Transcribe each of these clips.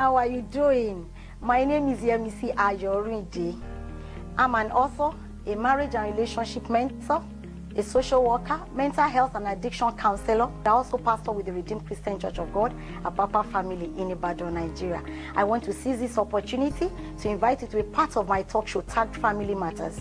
how are you doing? My name is Yemisi Ayorinde. I'm an author, a marriage and relationship mentor, a social worker, mental health and addiction counselor. I also pastor with the Redeemed Christian Church of God, a Papa family in Ibadan, Nigeria. I want to seize this opportunity to invite you to be part of my talk show, Tagged Family Matters,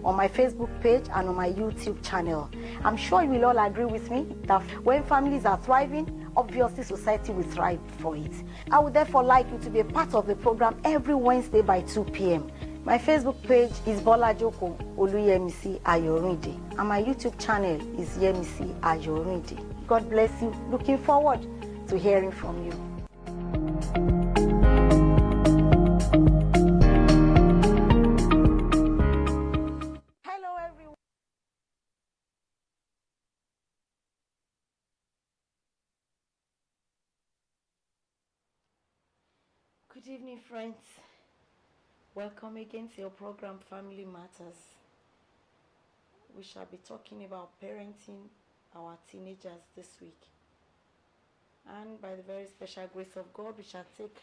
on my Facebook page and on my YouTube channel. I'm sure you will all agree with me that when families are thriving, obviously society will thrive for it. I would therefore like you to be a part of the program every Wednesday by 2 p.m. My Facebook page is Bolajoko Yemisi Ayorinde, and my YouTube channel is Yemisi Ayorinde. God bless you. Looking forward to hearing from you. Hello, everyone. Good evening, friends. Welcome again to your program, Family Matters. We shall be talking about parenting our teenagers this week. And by the very special grace of God, we shall take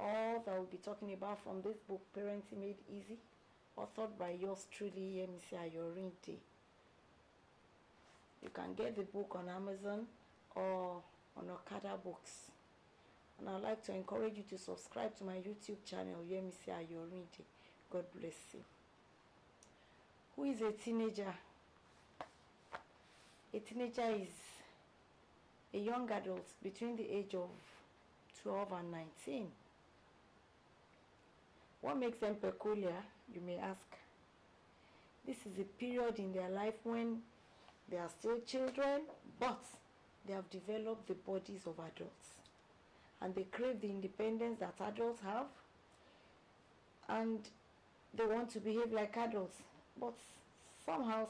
all that we'll be talking about from this book, Parenting Made Easy, authored by yours truly, Yemisi Ayorinde. You can get the book on Amazon or on Okada Books. And I'd like to encourage you to subscribe to my YouTube channel, Yemisi Ayorinde. God bless you. Who is a teenager? A teenager is a young adult between the age of 12 and 19. What makes them peculiar, you may ask? This is a period in their life when they are still children, but they have developed the bodies of adults. And they crave the independence that adults have, and they want to behave like adults, but somehow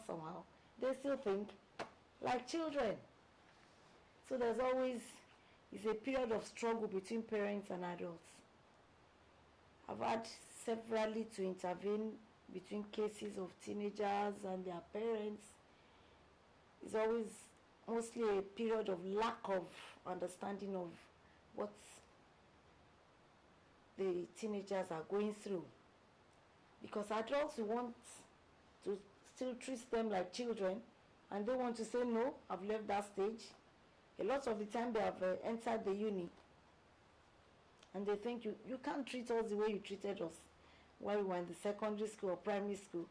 they still think like children. So there's always a period of struggle between parents and adults. I've had severally to intervene between cases of teenagers and their parents. It's always mostly a period of lack of understanding of what the teenagers are going through, because adults want to still treat them like children, and they want to say, no, I've left that stage. A lot of the time they have entered the uni, and they think you can't treat us the way you treated us while we were in the secondary school or primary school.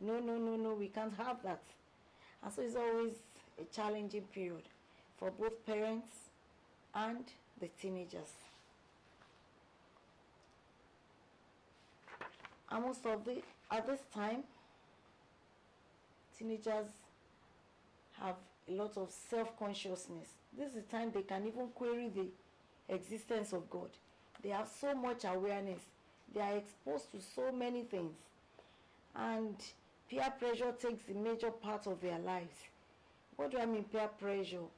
No, we can't have that. And so it's always a challenging period for both parents and the teenagers. And at this time, teenagers have a lot of self-consciousness. This is the time they can even query the existence of God. They have so much awareness. They are exposed to so many things. And peer pressure takes a major part of their lives. What do I mean peer pressure?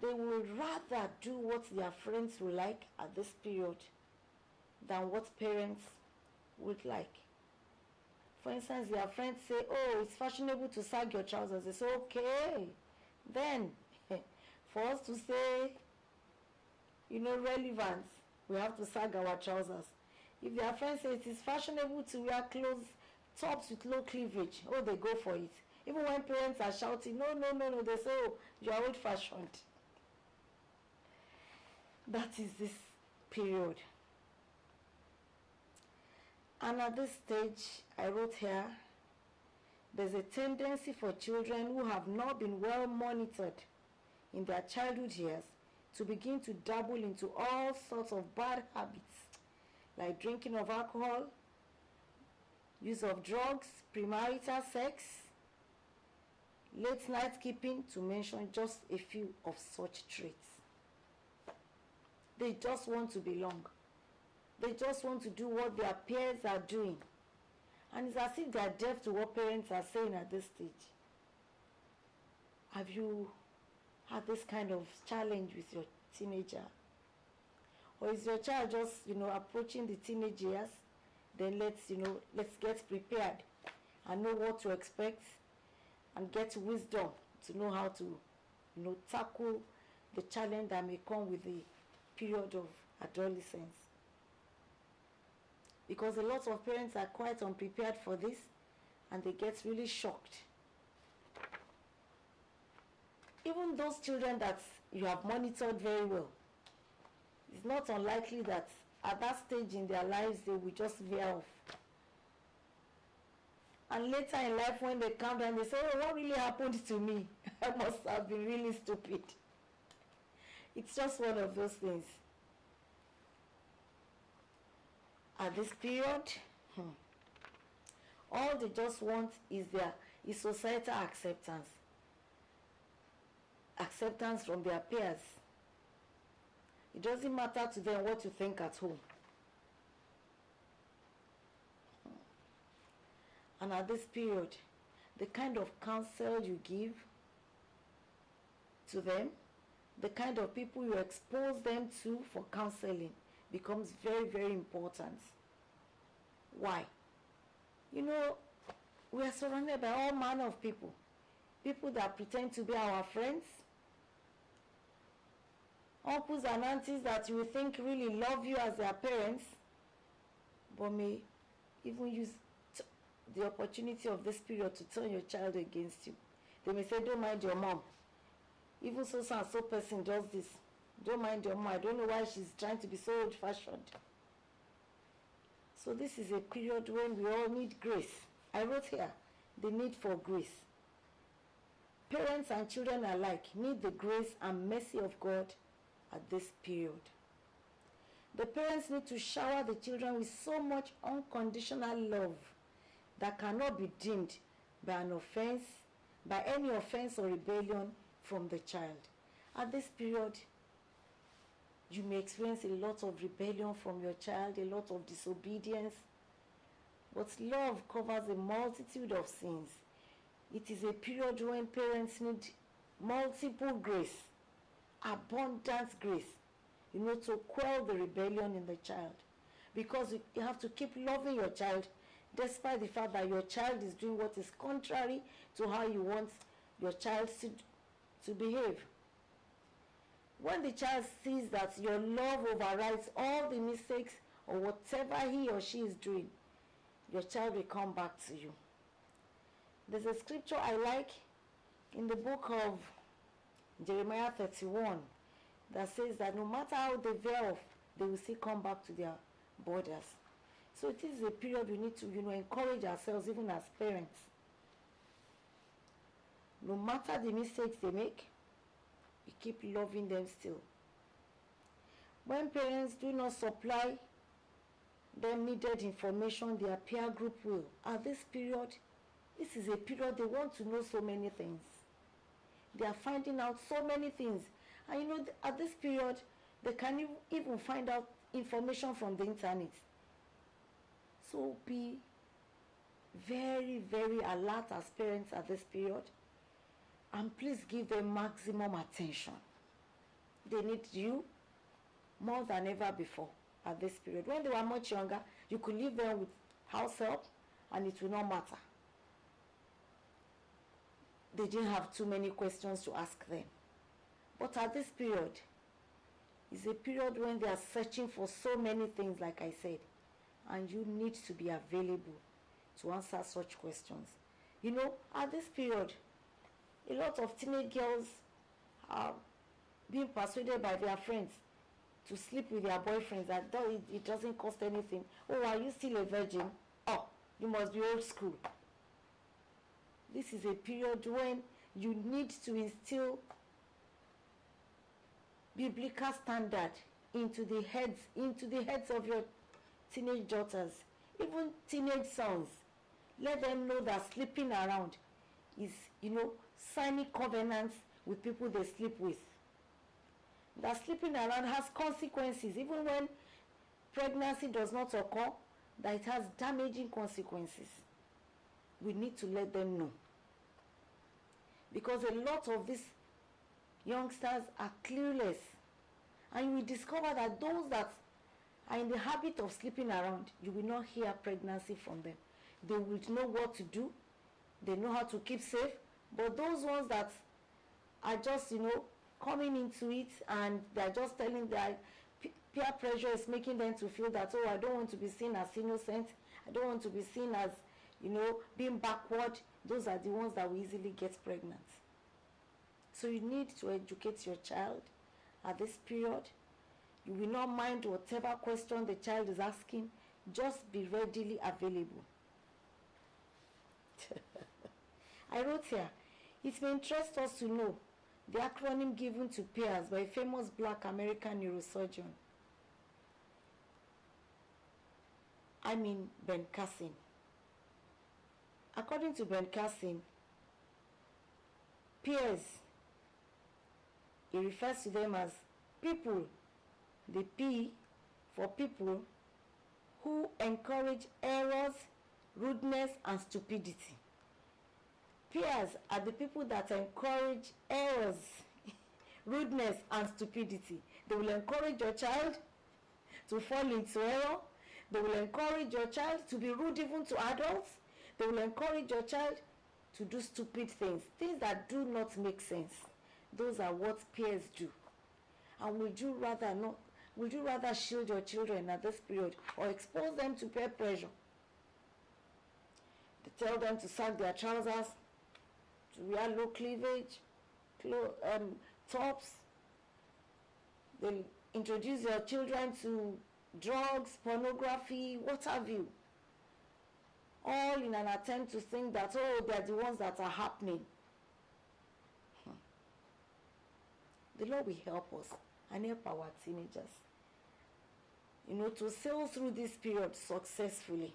They would rather do what their friends will like at this period than what parents would like. For instance, their friends say, oh, it's fashionable to sag your trousers. They say, okay. Then, for us to say, relevance, we have to sag our trousers. If their friends say it is fashionable to wear clothes, tops with low cleavage, oh, they go for it. Even when parents are shouting, no, they say, oh, you are old-fashioned. That is this period. And at this stage, I wrote here, there's a tendency for children who have not been well monitored in their childhood years to begin to dabble into all sorts of bad habits, like drinking of alcohol, use of drugs, premarital sex, late night keeping, to mention just a few of such traits. They just want to belong. They just want to do what their peers are doing. And it's as if they are deaf to what parents are saying at this stage. Have you had this kind of challenge with your teenager? Or is your child just, approaching the teenage years? Then let's get prepared and know what to expect and get wisdom to know how to, tackle the challenge that may come with the period of adolescence. Because a lot of parents are quite unprepared for this and they get really shocked. Even those children that you have monitored very well, it's not unlikely that at that stage in their lives they will just veer off. And later in life when they come down, they say, oh, what really happened to me? I must have been really stupid. It's just one of those things. At this period, all they just want is societal acceptance. Acceptance from their peers. It doesn't matter to them what you think at home. And at this period, the kind of counsel you give to them, the kind of people you expose them to for counseling becomes very, very important. Why? You know, we are surrounded by all manner of people. People that pretend to be our friends, uncles and aunties that you think really love you as their parents, but may even use the opportunity of this period to turn your child against you. They may say, don't mind your mom. Even so and so person does this. Don't mind your mom. I don't know why she's trying to be so old-fashioned. So this is a period when we all need grace. I wrote here, the need for grace. Parents and children alike need the grace and mercy of God at this period. The parents need to shower the children with so much unconditional love that cannot be dimmed by any offense or rebellion from the child. At this period, you may experience a lot of rebellion from your child, a lot of disobedience, but love covers a multitude of sins. It is a period when parents need multiple grace, abundant grace, to quell the rebellion in the child. Because you have to keep loving your child despite the fact that your child is doing what is contrary to how you want your child to behave. When the child sees that your love overrides all the mistakes or whatever he or she is doing, your child will come back to you. There's a scripture I like in the book of Jeremiah 31 that says that no matter how they veer off, they will still come back to their borders. So it is a period we need to, encourage ourselves even as parents. No matter the mistakes they make, we keep loving them still. When parents do not supply them needed information, their peer group will. At this period, this is a period they want to know so many things. They are finding out so many things. And at this period, they can even find out information from the internet. So be very, very alert as parents at this period. And please give them maximum attention. They need you more than ever before at this period. When they were much younger, you could leave them with house help and it will not matter. They didn't have too many questions to ask them. But at this period, is a period when they are searching for so many things, like I said. And you need to be available to answer such questions. At this period, a lot of teenage girls are being persuaded by their friends to sleep with their boyfriends, that it doesn't cost anything. Oh, are you still a virgin? Oh, you must be old school. This is a period when you need to instill biblical standard into the heads of your teenage daughters, even teenage sons. Let them know that sleeping around is, signing covenants with people they sleep with. That sleeping around has consequences, even when pregnancy does not occur, that it has damaging consequences. We need to let them know. Because a lot of these youngsters are clueless. And you will discover that those that are in the habit of sleeping around, you will not hear pregnancy from them. They will know what to do. They know how to keep safe. But those ones that are just, coming into it and they're just telling Peer pressure is making them to feel that, oh, I don't want to be seen as innocent. I don't want to be seen as, being backward. Those are the ones that will easily get pregnant. So you need to educate your child at this period. You will not mind whatever question the child is asking. Just be readily available. I wrote here, it may interest us to know the acronym given to peers by a famous Black American neurosurgeon. Ben Carson. According to Ben Carson, peers, he refers to them as people, the P for people, who encourage errors, rudeness, and stupidity. Peers are the people that encourage errors, rudeness, and stupidity. They will encourage your child to fall into error. They will encourage your child to be rude even to adults. They will encourage your child to do stupid things, things that do not make sense. Those are what peers do. And would you rather shield your children at this period or expose them to peer pressure? They tell them to sag their trousers, to wear low cleavage, tops. They introduce your children to drugs, pornography, what have you. All in an attempt to think that, oh, they're the ones that are happening. The Lord will help us and help our teenagers, to sail through this period successfully.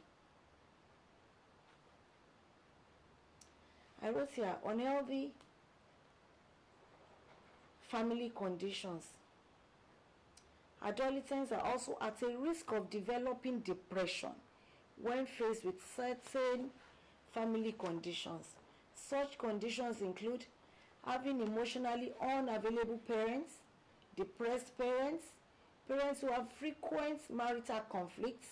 I wrote here, unhealthy family conditions. Adolescents are also at a risk of developing depression when faced with certain family conditions. Such conditions include having emotionally unavailable parents, depressed parents, parents who have frequent marital conflicts,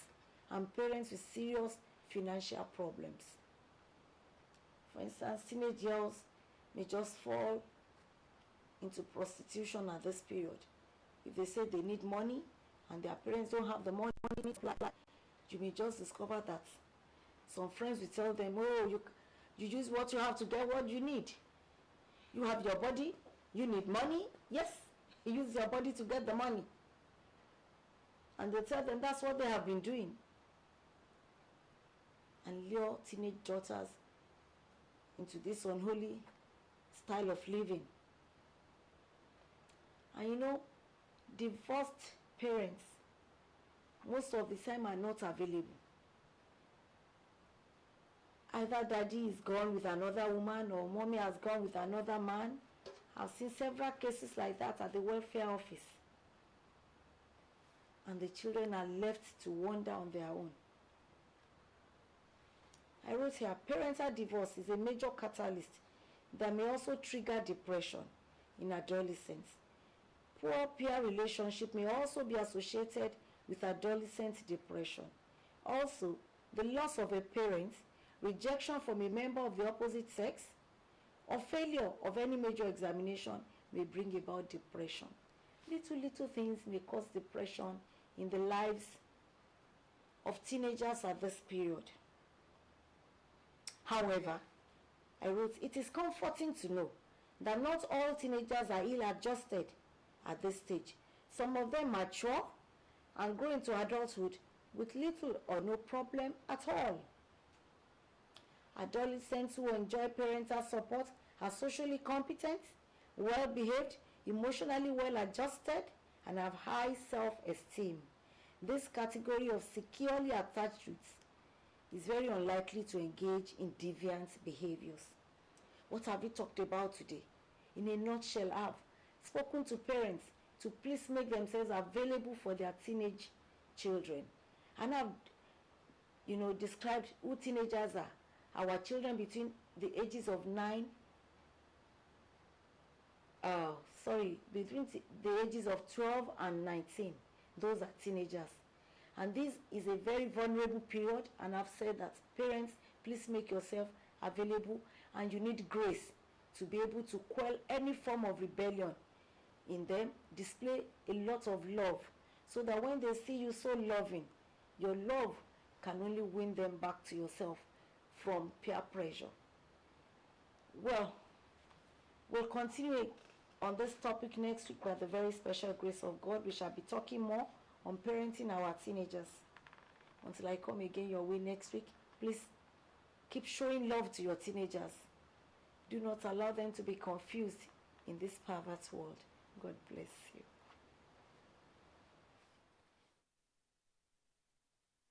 and parents with serious financial problems. For instance, teenage girls may just fall into prostitution at this period. If they say they need money and their parents don't have the money, you may just discover that some friends will tell them, oh, you use what you have to get what you need. You have your body, you need money. Yes, you use your body to get the money. And they tell them that's what they have been doing. And lure teenage daughters into this unholy style of living. And divorced parents most of the time are not available. Either daddy is gone with another woman or mommy has gone with another man. I've seen several cases like that at the welfare office. And the children are left to wander on their own. I wrote here, parental divorce is a major catalyst that may also trigger depression in adolescents. Poor peer relationship may also be associated with adolescent depression. Also, the loss of a parent, rejection from a member of the opposite sex, or failure of any major examination may bring about depression. Little things may cause depression in the lives of teenagers at this period. However, I wrote, it is comforting to know that not all teenagers are ill-adjusted at this stage. Some of them mature and grow into adulthood with little or no problem at all. Adolescents who enjoy parental support are socially competent, well-behaved, emotionally well-adjusted, and have high self-esteem. This category of securely attached youths is very unlikely to engage in deviant behaviors. What have we talked about today? In a nutshell, I've spoken to parents to please make themselves available for their teenage children. And I've described who teenagers are. Our children between the ages of between the ages of 12 and 19. Those are teenagers. And this is a very vulnerable period, and I've said that parents, please make yourself available, and you need grace to be able to quell any form of rebellion in them. Display a lot of love so that when they see you so loving, your love can only win them back to yourself from peer pressure. Well, we'll continue on this topic next week by the very special grace of God. We shall be talking more on parenting our teenagers. Until I come again your way next week, please keep showing love to your teenagers. Do not allow them to be confused in this perverse world. God bless you.